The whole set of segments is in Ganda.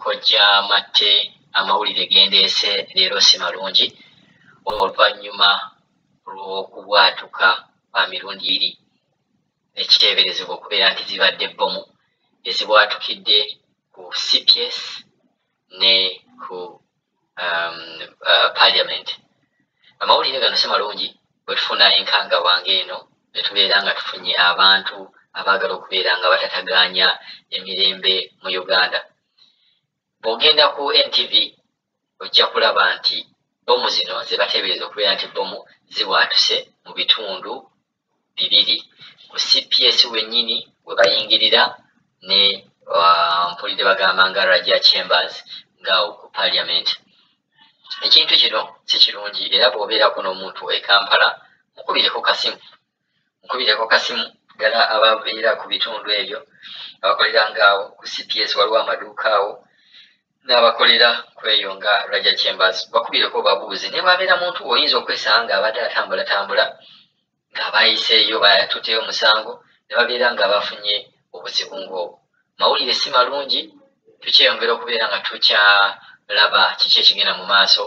kojja matte amawulire gendeese leero si malungi oluvannyuma lw'okubwatuka kwa mirundi iri ekiteeberezebwa okubeera nti zibadde bbomu ezibwatukidde ku CPS ne ku Parliament. Amawulire gano si malungi bwe tufuna enkanga wange eno ne tubeera nga tufunye abantu abaagala okubeera nga batataganya emirembe mu Uganda. Bw'ogenda ku NTV ojja kulaba nti bbomu zino ze bateebereza okubeera nti bbomu zibwatuse mu bitundu bibiri, ku CPS wennyini we bayingirira ne mpulidde bagamba nga Raja Chambers ngaawo ku Parliament. Ekintu kino si kirungi era bw'obeerako n'omuntu e Kampala mukubireko kasimu ddala ababeera ku bitundu ebyo abakolera ngaawo ku CPS waliwo amaduuka awo n'abakolera ku eyo nga Raja Chambers bakubireko babuuze ne bwabeera muntu oyinza okwesanga ng'abadde atambulatambula ng'abayiseeyo batuteyo omusango ne babeera nga bafunye obuzibu ng'obwo. Mawulire si malungi, tukyeyongera okubeera nga tukyalaba kiki ekigenda mu maaso.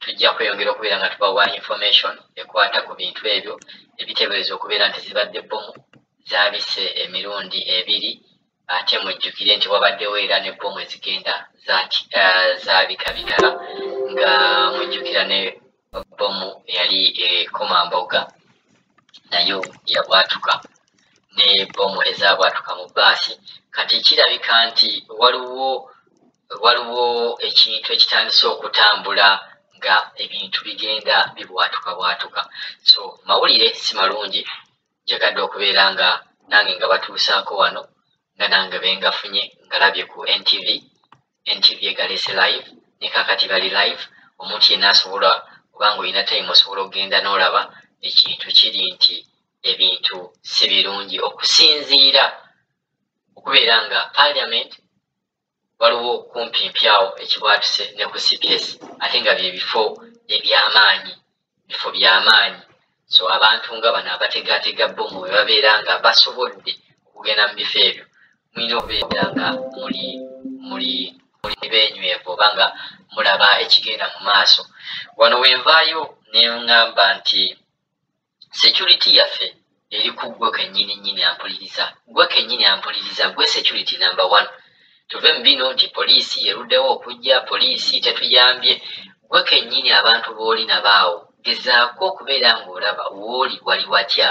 Tujja kweyongera okubeera nga tubawa information ekwata ku bintu ebyo ebiteebereza okubeera nti zibadde bbomu zaabise emirundi ebiri ate mujjukire nti wabaddewo era ne bbomu ezigenda zaabika birala nga mujjukira ne bbomu yali Komamboga nayo yabwatuka ne bbomu ezaabwatuka mu bbaasi. Kati kirabika nti waliwo ekintu ekitandise okutambula nga ebintu bigenda bibwatuka. So mawulire si malungi, njagadde okubeera nga nange nga batuusaako wano nga nange bengafunye ngalabye ku NTV egaleese live ne kakati bali live. Omuntu yenna asobola kubanga olina time osobola okugenda n'olaba ekintu kiri nti ebintu si birungi okusinziira okubeera nga Parliament waliwo kumpimpi awo ekibwatuse ne ku CPS ate nga bye bifo by'amaanyi. So abantu nga bano abategatega bbomu bwe babeera nga basobodde okugenda mu bifo ebyo mulina okubeera nga muli beenywevu oba nga mulaba ekigenda mu maaso. Wano wenvaayo ne ŋŋamba nti security yaffe eri ku gwe kennyini ampuliriza gwe security number 1. Tuve mu bino nti poliisi eruddewo okujja, poliisi tetuyambye. Gwe kennyini abantu b'oli nabaawo gezaako okubeera ng'olaba w'oli wali watya,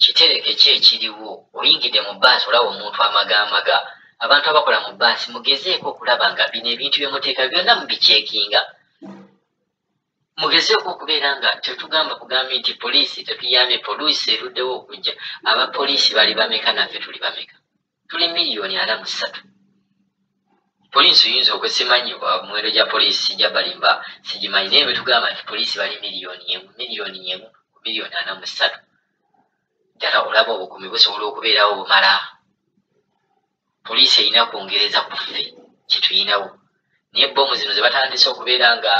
kitereke ki ekiriwo. Oyingidde mu bbaasi olaba omuntu amagamaga, abantu abakola mu bbaasi mugezeeko okulaba nga bino ebintu bye muteeka byonna mubiceekinga. Mugezeeko okubeera nga tetugamba kugambye nti poliisi tetuyambye, poliisi eruddewo okujja. Abapoliisi bali bameka, naffe tuli bameka? Tuli 43,000,000. Poliisi oyinza okwesimanyiwa muwendo gya poliisi gya balimba sigimanyi, naye bwe tugamba nti poliisi bali 1,000,000 ku 43,000,000 ddala olaba obukuumi busobola okubeerawo bumala. Poliisi erina kwongereza ku ffe kyetuyinawo. Naye bbomu zino ze batandise okubeera nga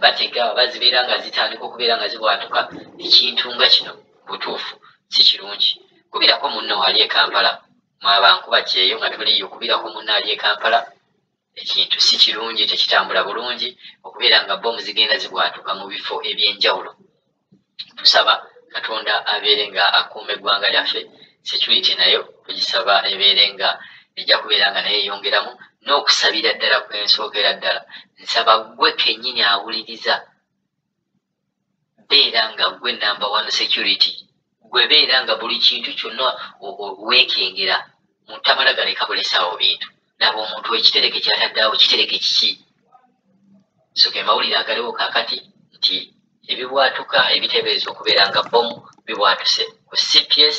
batega oba zibeera nga zitandika okubeera nga zibwatuka, ekintu nga kino butuufu si kirungi. Kubirako munno ali e Kampala, mwabankuba kyeyo nga tuliyo, kubirako munno ali e Kampala. Ekintu si kirungi, tekitambula bulungi okubeera nga bbomu zigenda zibwatuka mu bifo eby'enjawulo. Tusaba Katonda abeere nga akuuma eggwanga lyaffe. Security nayo tugisaba ebeere nga ejja kubeera nga naye eyongeramu, n'okusabira ddala kwensookera ddala. Nsaba gwe kennyini awuliriza, beera nga gwe number 1 security. Gwe beera nga buli kintu kyonna weekengera mu tamala galeka bulesaawo bintu. Laba omuntu ekitereke kyataddeawo kitereke kiki? So ge mawulire agaliwo kaakati nti ebibwatuka ebiteebereza okubeera nga bbomu bibwatuse ku CPS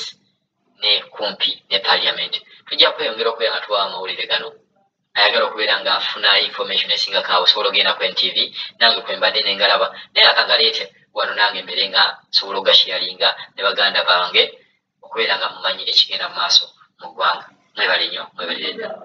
ne kumpi ne Parliament. Tujja kweyongera okubeera nga tubawa amawulire gano. Ayagala okubeera nga afuna information esinga kaawo osobola ogenda ku NTV nange kwe mbadde nengalaba naye akangaleete wano nange mbere nga nsobola ogasharinga ne baganda bange okubeera nga mumanyi ekigenda mu maaso mu ggwanga. Mwebale nnyo, mwebalire ddala.